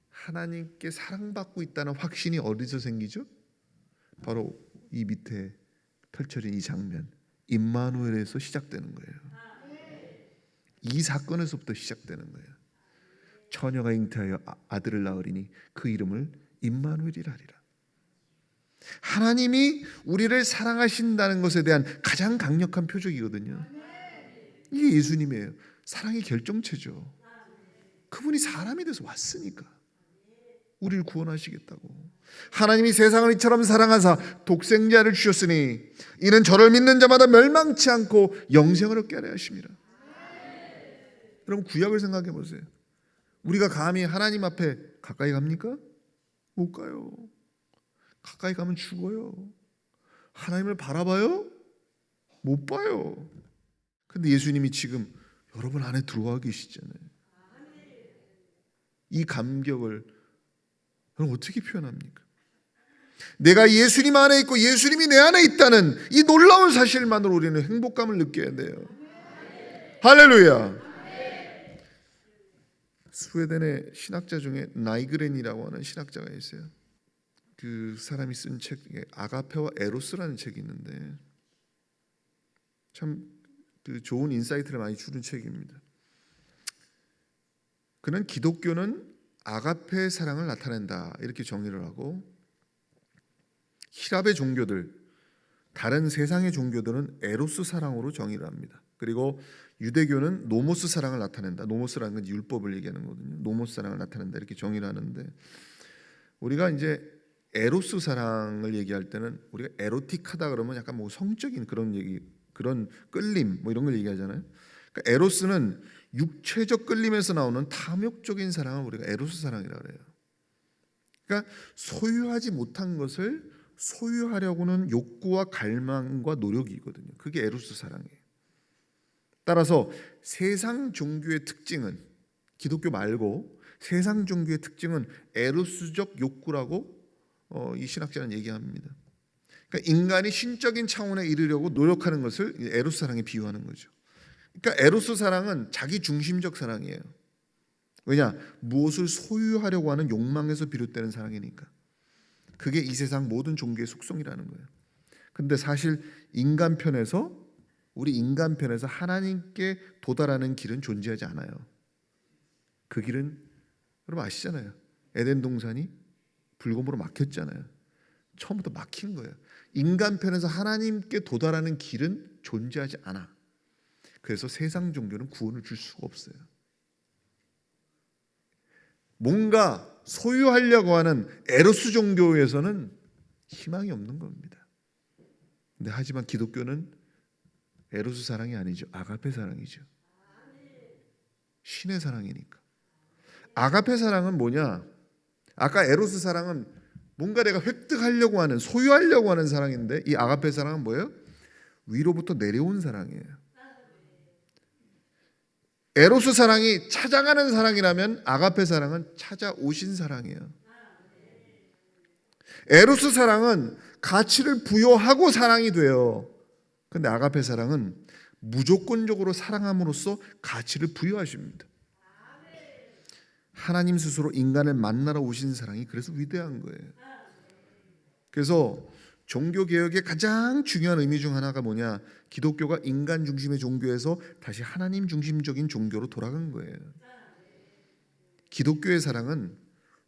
하나님께 사랑받고 있다는 확신이 어디서 생기죠? 바로 이 밑에 펼쳐진 이 장면, 임마누엘에서 시작되는 거예요. 이 사건에서부터 시작되는 거예요. 처녀가 잉태하여 아들을 낳으리니 그 이름을 임마누엘이라 하리라. 하나님이 우리를 사랑하신다는 것에 대한 가장 강력한 표적이거든요. 이게 예수님이에요. 사랑의 결정체죠. 그분이 사람이 돼서 왔으니까 우리를 구원하시겠다고. 하나님이 세상을 이처럼 사랑하사 독생자를 주셨으니 이는 저를 믿는 자마다 멸망치 않고 영생을 얻게 하려 하심이라. 여러분, 구약을 생각해 보세요. 우리가 감히 하나님 앞에 가까이 갑니까? 못 가요. 가까이 가면 죽어요. 하나님을 바라봐요? 못 봐요. 근데 예수님이 지금 여러분 안에 들어와 계시잖아요. 이 감격을 여러분 어떻게 표현합니까? 내가 예수님 안에 있고 예수님이 내 안에 있다는 이 놀라운 사실만으로 우리는 행복감을 느껴야 돼요. 할렐루야. 스웨덴의 신학자 중에 나이그렌이라고 하는 신학자가 있어요. 그 사람이 쓴 책 중에 아가페와 에로스라는 책이 있는데 참 그 좋은 인사이트를 많이 주는 책입니다. 그는 기독교는 아가페의 사랑을 나타낸다 이렇게 정의를 하고, 히랍의 종교들, 다른 세상의 종교들은 에로스 사랑으로 정의를 합니다. 그리고 유대교는 노모스 사랑을 나타낸다. 노모스라는 건 율법을 얘기하는 거거든요. 노모스 사랑을 나타낸다 이렇게 정의를 하는데, 우리가 이제 에로스 사랑을 얘기할 때는 우리가 에로틱하다 그러면 약간 뭐 성적인 그런 얘기, 그런 끌림 뭐 이런 걸 얘기하잖아요. 그러니까 에로스는 육체적 끌림에서 나오는 탐욕적인 사랑을 우리가 에로스 사랑이라고 해요. 그러니까 소유하지 못한 것을 소유하려고는 욕구와 갈망과 노력이거든요. 그게 에로스 사랑이에요. 따라서 세상 종교의 특징은, 기독교 말고 세상 종교의 특징은 에로스적 욕구라고 이 신학자는 얘기합니다. 그러니까 인간이 신적인 차원에 이르려고 노력하는 것을 에로스 사랑에 비유하는 거죠. 그러니까 에로스 사랑은 자기 중심적 사랑이에요. 왜냐? 무엇을 소유하려고 하는 욕망에서 비롯되는 사랑이니까. 그게 이 세상 모든 종교의 속성이라는 거예요. 근데 사실 우리 인간 편에서 하나님께 도달하는 길은 존재하지 않아요. 그 길은 여러분 아시잖아요. 에덴 동산이 불곰으로 막혔잖아요. 처음부터 막힌 거예요. 인간 편에서 하나님께 도달하는 길은 존재하지 않아. 그래서 세상 종교는 구원을 줄 수가 없어요. 뭔가 소유하려고 하는 에로스 종교에서는 희망이 없는 겁니다. 근데 하지만 기독교는 에로스 사랑이 아니죠. 아가페 사랑이죠. 신의 사랑이니까. 아가페 사랑은 뭐냐? 아까 에로스 사랑은 뭔가 내가 획득하려고 하는, 소유하려고 하는 사랑인데, 이 아가페 사랑은 뭐예요? 위로부터 내려온 사랑이에요. 에로스 사랑이 찾아가는 사랑이라면 아가페 사랑은 찾아오신 사랑이에요. 에로스 사랑은 가치를 부여하고 사랑이 돼요. 근데 아가페 사랑은 무조건적으로 사랑함으로써 가치를 부여하십니다. 하나님 스스로 인간을 만나러 오신 사랑이 그래서 위대한 거예요. 그래서 종교개혁의 가장 중요한 의미 중 하나가 뭐냐? 기독교가 인간 중심의 종교에서 다시 하나님 중심적인 종교로 돌아간 거예요. 기독교의 사랑은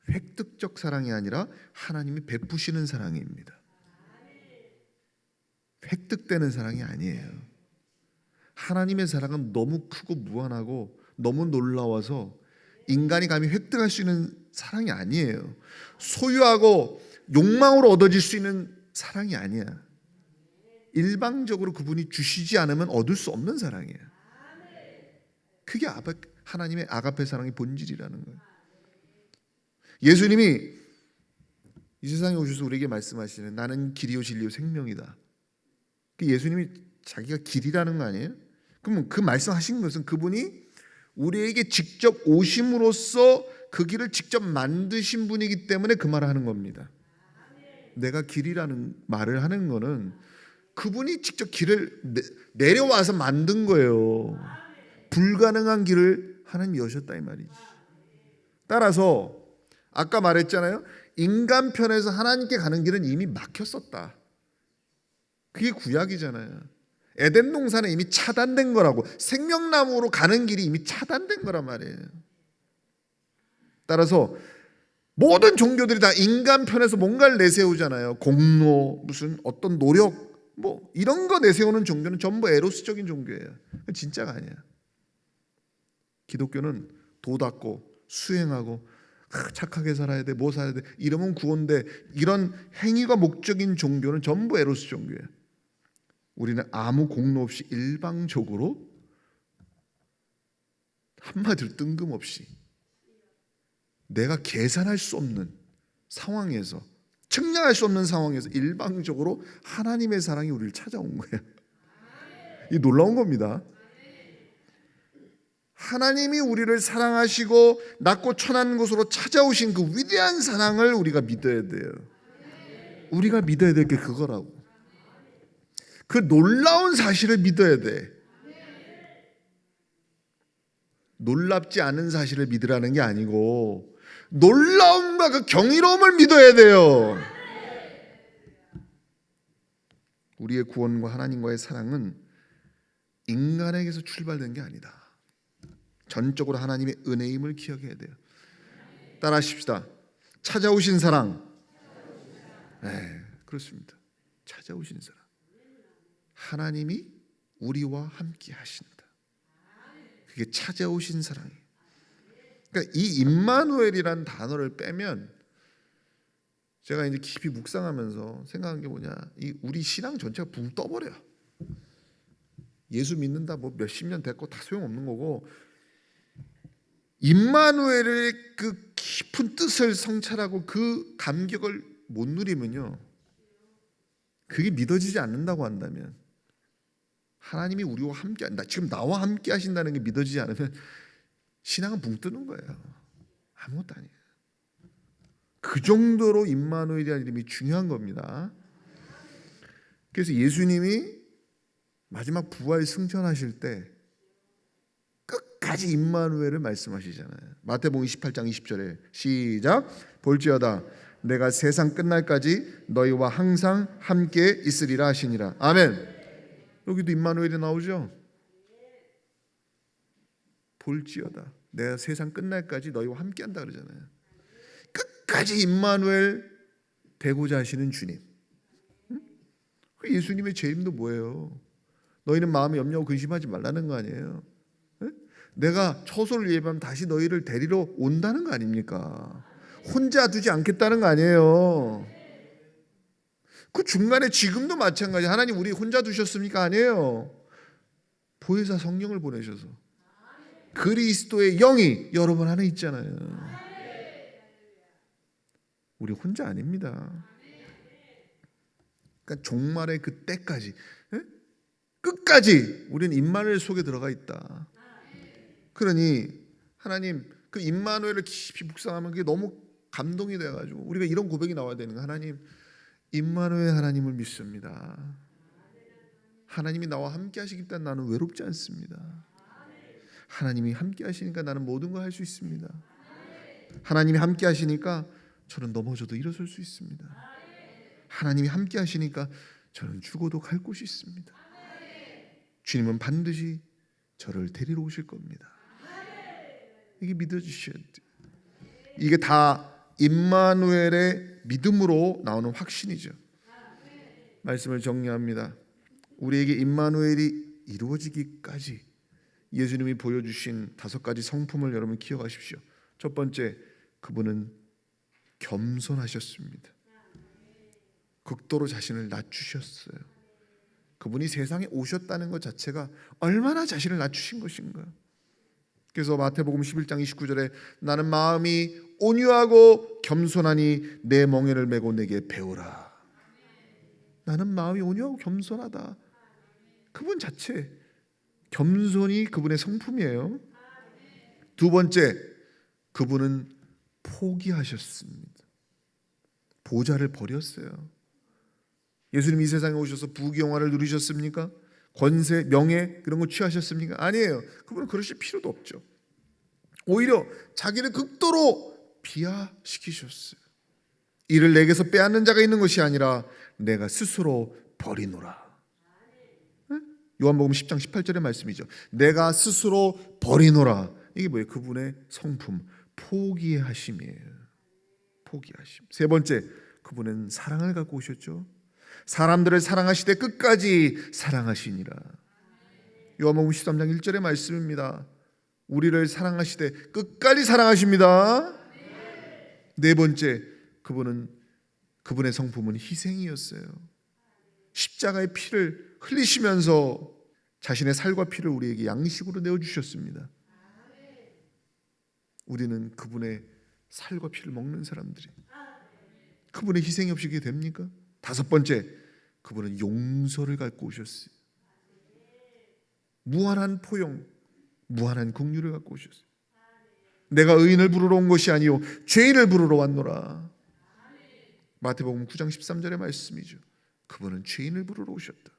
획득적 사랑이 아니라 하나님이 베푸시는 사랑입니다. 획득되는 사랑이 아니에요. 하나님의 사랑은 너무 크고 무한하고 너무 놀라워서 인간이 감히 획득할 수 있는 사랑이 아니에요. 소유하고 욕망으로 얻어질 수 있는 사랑이 아니야. 일방적으로 그분이 주시지 않으면 얻을 수 없는 사랑이에요. 그게 하나님의 아가페 사랑의 본질이라는 거예요. 예수님이 이 세상에 오셔서 우리에게 말씀하시는 나는 길이요 진리요 생명이다. 예수님이 자기가 길이라는 거 아니에요? 그러면 그 말씀하신 것은 그분이 우리에게 직접 오심으로써 그 길을 직접 만드신 분이기 때문에 그 말을 하는 겁니다. 내가 길이라는 말을 하는 거는 그분이 직접 길을 내려와서 만든 거예요. 불가능한 길을 하나님 여셨다 이 말이지. 따라서 아까 말했잖아요. 인간 편에서 하나님께 가는 길은 이미 막혔었다. 그게 구약이잖아요. 에덴 동산은 이미 차단된 거라고. 생명나무로 가는 길이 이미 차단된 거란 말이에요. 따라서 모든 종교들이 다 인간 편에서 뭔가를 내세우잖아요. 공로, 무슨 어떤 노력, 뭐 이런 거 내세우는 종교는 전부 에로스적인 종교예요. 진짜가 아니야. 기독교는 도닦고 수행하고 착하게 살아야 돼, 뭐 살아야 돼, 이러면 구원돼. 이런 행위가 목적인 종교는 전부 에로스 종교예요. 우리는 아무 공로 없이 일방적으로 한마디로 뜬금없이 내가 계산할 수 없는 상황에서, 측량할 수 없는 상황에서 일방적으로 하나님의 사랑이 우리를 찾아온 거예요. 이 놀라운 겁니다. 하나님이 우리를 사랑하시고 낮고 천한 곳으로 찾아오신 그 위대한 사랑을 우리가 믿어야 돼요. 우리가 믿어야 될 게 그거라고. 그 놀라운 사실을 믿어야 돼. 놀랍지 않은 사실을 믿으라는 게 아니고 놀라움과 그 경이로움을 믿어야 돼요. 우리의 구원과 하나님과의 사랑은 인간에게서 출발된 게 아니다. 전적으로 하나님의 은혜임을 기억해야 돼요. 따라하십시다. 찾아오신 사랑. 네, 그렇습니다. 찾아오신 사랑. 하나님이 우리와 함께 하신다. 그게 찾아오신 사랑이에요. 그러니까 이 임마누엘이라는 단어를 빼면 제가 이제 깊이 묵상하면서 생각한 게 뭐냐, 이 우리 신앙 전체가 붕 떠버려. 예수 믿는다 뭐 몇십 년 됐고 다 소용없는 거고, 임마누엘의 그 깊은 뜻을 성찰하고 그 감격을 못 누리면요, 그게 믿어지지 않는다고 한다면, 하나님이 우리와 함께 한다, 지금 나와 함께 하신다는 게 믿어지지 않으면 신앙은 붕 뜨는 거예요. 아무것도 아니에요. 그 정도로 임마누엘이라는 이름이 중요한 겁니다. 그래서 예수님이 마지막 부활 승천하실 때 끝까지 임마누엘을 말씀하시잖아요. 마태복음 28장 20절에 시작. 볼지어다 내가 세상 끝날까지 너희와 항상 함께 있으리라 하시니라. 아멘. 여기도 임마누엘이 나오죠. 볼지어다 내가 세상 끝날까지 너희와 함께 한다 그러잖아요. 끝까지 임마누엘 되고자 하시는 주님. 예수님의 재림도 뭐예요? 너희는 마음에 염려하고 근심하지 말라는 거 아니에요? 내가 처소를 예비하면 다시 너희를 데리러 온다는 거 아닙니까? 혼자 두지 않겠다는 거 아니에요? 그 중간에 지금도 마찬가지. 하나님 우리 혼자 두셨습니까? 아니에요. 보혜사 성령을 보내셔서 그리스도의 영이 여러분 안에 있잖아요. 우리 혼자 아닙니다. 그러니까 종말의 그 때까지 끝까지 우리는 임마누엘 속에 들어가 있다. 그러니 하나님 그 임마누엘을 깊이 묵상하면 그게 너무 감동이 돼가지고 우리가 이런 고백이 나와야 되는 거야. 하나님 임마누엘 하나님을 믿습니다. 하나님이 나와 함께 하시기 때문에 나는 외롭지 않습니다. 하나님이 함께 하시니까 나는 모든 걸 할 수 있습니다. 하나님이 함께 하시니까 저는 넘어져도 일어설 수 있습니다. 하나님이 함께 하시니까 저는 죽어도 갈 곳이 있습니다. 주님은 반드시 저를 데리러 오실 겁니다. 이게 믿어주셔야 돼요. 이게 다 임마누엘의 믿음으로 나오는 확신이죠. 말씀을 정리합니다. 우리에게 임마누엘이 이루어지기까지 예수님이 보여주신 5가지 성품을 여러분 기억하십시오. 첫 번째, 그분은 겸손하셨습니다. 극도로 자신을 낮추셨어요. 그분이 세상에 오셨다는 것 자체가 얼마나 자신을 낮추신 것인가. 그래서 마태복음 11장 29절에 나는 마음이 온유하고 겸손하니 내 멍에를 메고 내게 배우라. 나는 마음이 온유하고 겸손하다. 그분 자체 겸손이 그분의 성품이에요. 두 번째, 그분은 포기하셨습니다. 보좌를 버렸어요. 예수님이 이 세상에 오셔서 부귀영화를 누리셨습니까? 권세, 명예 그런 거 취하셨습니까? 아니에요. 그분은 그러실 필요도 없죠. 오히려 자기를 극도로 비하시키셨어요. 이를 내게서 빼앗는 자가 있는 것이 아니라 내가 스스로 버리노라. 요한복음 10장 18절의 말씀이죠. 내가 스스로 버리노라. 이게 뭐예요? 그분의 성품, 포기하심이에요. 포기하심. 세 번째, 그분은 사랑을 갖고 오셨죠. 사람들을 사랑하시되 끝까지 사랑하시니라. 요한복음 13장 1절의 말씀입니다. 우리를 사랑하시되 끝까지 사랑하십니다. 네 번째, 그분의 성품은 희생이었어요. 십자가의 피를 흘리시면서 자신의 살과 피를 우리에게 양식으로 내어주셨습니다. 우리는 그분의 살과 피를 먹는 사람들이. 그분의 희생이 없이 이게 됩니까? 다섯 번째, 그분은 용서를 갖고 오셨어요. 무한한 포용, 무한한 긍휼을 갖고 오셨어요. 내가 의인을 부르러 온 것이 아니요 죄인을 부르러 왔노라. 마태복음 9장 13절의 말씀이죠. 그분은 죄인을 부르러 오셨다.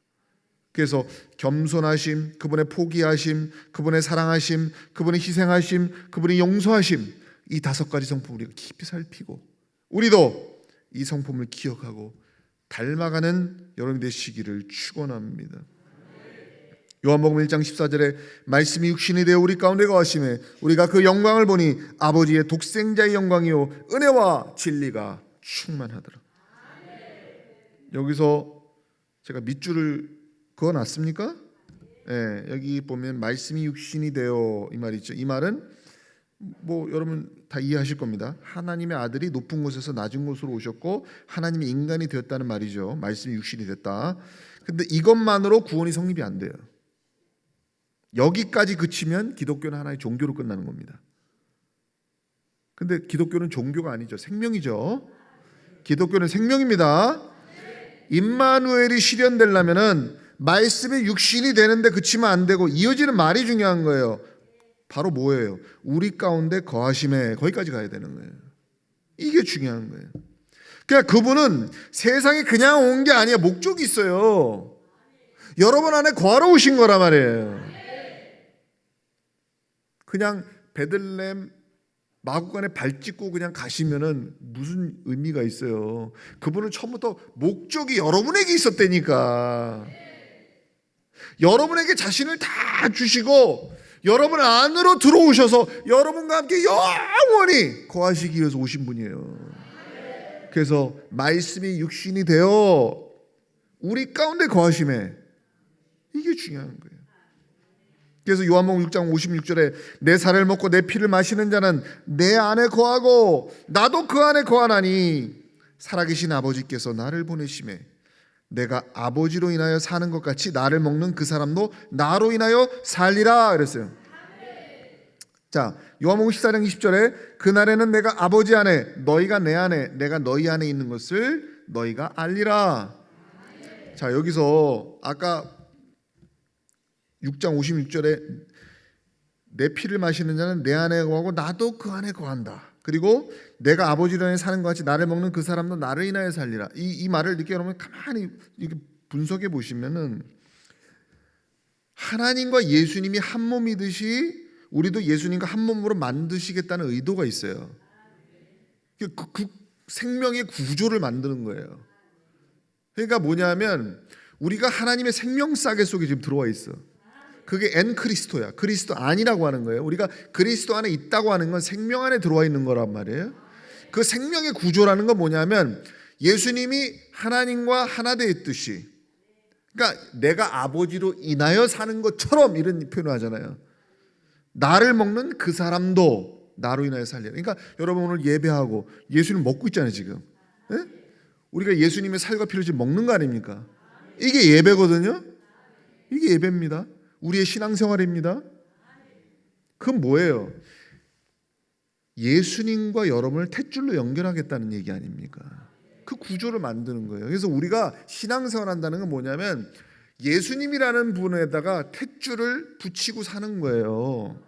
그래서 겸손하심, 그분의 포기하심, 그분의 사랑하심, 그분의 희생하심, 그분의 용서하심, 이 5가지 성품 우리가 깊이 살피고 우리도 이 성품을 기억하고 닮아가는 여러분 되시기를 축원합니다. 요한복음 1장 14절에 말씀이 육신이 되어 우리 가운데 거하심에 우리가 그 영광을 보니 아버지의 독생자의 영광이요 은혜와 진리가 충만하더라. 여기서 제가 밑줄을 그어놨습니까? 네, 여기 보면 말씀이 육신이 되어 이 말이죠. 이 말은 뭐 여러분 다 이해하실 겁니다. 하나님의 아들이 높은 곳에서 낮은 곳으로 오셨고 하나님이 인간이 되었다는 말이죠. 말씀이 육신이 됐다. 근데 이것만으로 구원이 성립이 안 돼요. 여기까지 그치면 기독교는 하나의 종교로 끝나는 겁니다. 근데 기독교는 종교가 아니죠. 생명이죠. 기독교는 생명입니다. 임마누엘이 실현되려면은 말씀이 육신이 되는데 그치면 안 되고 이어지는 말이 중요한 거예요. 바로 뭐예요? 우리 가운데 거하심에 거기까지 가야 되는 거예요. 이게 중요한 거예요. 그러니까 그분은 세상에 그냥 온 게 아니야. 목적이 있어요. 여러분 안에 거하러 오신 거란 말이에요. 그냥 베들레헴 마구간에 발 짚고 그냥 가시면은 무슨 의미가 있어요. 그분은 처음부터 목적이 여러분에게 있었다니까. 여러분에게 자신을 다 주시고 여러분 안으로 들어오셔서 여러분과 함께 영원히 거하시기 위해서 오신 분이에요. 그래서 말씀이 육신이 되어 우리 가운데 거하심에 이게 중요한 거예요. 그래서 요한복음 6장 56절에 내 살을 먹고 내 피를 마시는 자는 내 안에 거하고 나도 그 안에 거하나니 살아계신 아버지께서 나를 보내심에 내가 아버지로 인하여 사는 것 같이 나를 먹는 그 사람도 나로 인하여 살리라 그랬어요. 자, 요한복음 14장 20절에 그날에는 내가 아버지 안에 너희가 내 안에 내가 너희 안에 있는 것을 너희가 알리라. 자, 여기서 아까 6장 56절에 내 피를 마시는 자는 내 안에 거하고 나도 그 안에 거한다. 그리고 내가 아버지로 인하여 사는 것 같이 나를 먹는 그 사람도 나를 인하여 살리라. 이 말을 이렇게 여러분 가만히 이렇게 분석해 보시면은 하나님과 예수님이 한 몸이듯이 우리도 예수님과 한 몸으로 만드시겠다는 의도가 있어요. 그 생명의 구조를 만드는 거예요. 그러니까 뭐냐면 우리가 하나님의 생명싸개 속에 지금 들어와 있어. 그게 엔 그리스도야. 그리스도 아니라고 하는 거예요. 우리가 그리스도 안에 있다고 하는 건 생명 안에 들어와 있는 거란 말이에요. 그 생명의 구조라는 건 뭐냐면 예수님이 하나님과 하나 되었듯이, 그러니까 내가 아버지로 인하여 사는 것처럼 이런 표현을 하잖아요. 나를 먹는 그 사람도 나로 인하여 살리라. 그러니까 여러분 오늘 예배하고 예수님 먹고 있잖아요 지금. 네? 우리가 예수님의 살과 피를 지금 먹는 거 아닙니까? 이게 예배거든요. 이게 예배입니다. 우리의 신앙생활입니다. 그건 뭐예요? 예수님과 여러분을 탯줄로 연결하겠다는 얘기 아닙니까? 그 구조를 만드는 거예요. 그래서 우리가 신앙생활 한다는 건 뭐냐면 예수님이라는 분에다가 탯줄을 붙이고 사는 거예요.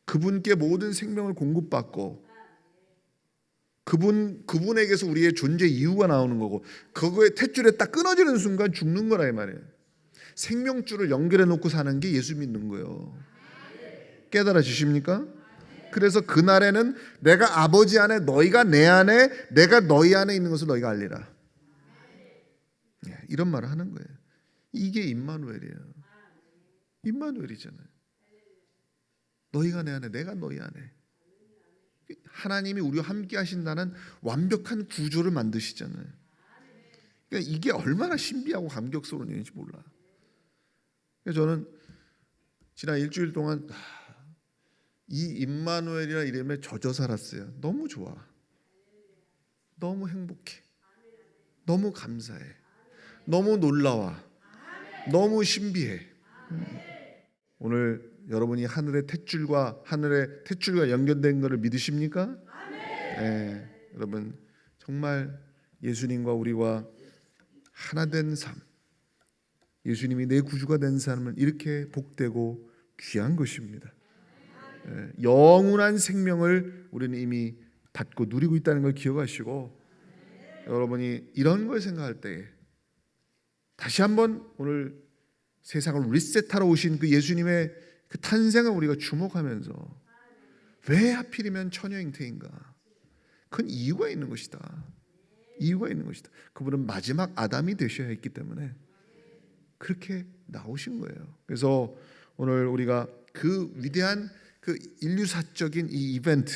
그분께 모든 생명을 공급받고 그분에게서 우리의 존재 이유가 나오는 거고 그거의 탯줄에 딱 끊어지는 순간 죽는 거라 이 말이에요. 생명줄을 연결해 놓고 사는 게 예수 믿는 거예요. 깨달아지십니까? 그래서 그날에는 내가 아버지 안에 너희가 내 안에 내가 너희 안에 있는 것을 너희가 알리라. 이런 말을 하는 거예요. 이게 임마누엘이에요. 임마누엘이잖아요. 너희가 내 안에 내가 너희 안에. 하나님이 우리와 함께 하신다는 완벽한 구조를 만드시잖아요. 그러니까 이게 얼마나 신비하고 감격스러운 일인지 몰라. 그래서 저는 지난 일주일 동안 이 임마누엘이라는 이름에 젖어 살았어요. 너무 좋아. 너무 행복해. 너무 감사해. 너무 놀라워. 너무 신비해. 오늘 여러분이 하늘의 탯줄과 연결된 것을 믿으십니까? 네, 여러분 정말 예수님과 우리와 하나 된 삶, 예수님이 내 구주가 된 삶은 이렇게 복되고 귀한 것입니다. 네, 영원한 생명을 우리는 이미 받고 누리고 있다는 걸 기억하시고 여러분이 이런 걸 생각할 때 다시 한번 오늘 세상을 리셋하러 오신 그 예수님의 그 탄생을 우리가 주목하면서 왜 하필이면 처녀 잉태인가? 그건 이유가 있는 것이다. 이유가 있는 것이다. 그분은 마지막 아담이 되셔야 했기 때문에 그렇게 나오신 거예요. 그래서 오늘 우리가 그 위대한 그 인류사적인 이 이벤트,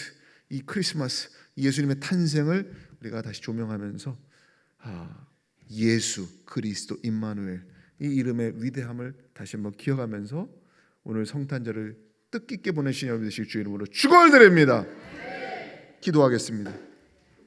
이 크리스마스, 예수님의 탄생을 우리가 다시 조명하면서 예수 그리스도 임마누엘 이 이름의 위대함을 다시 한번 기억하면서 오늘 성탄절을 뜻깊게 보내신 여러분 되시길 주의 이름으로 축원을 드립니다. 기도하겠습니다.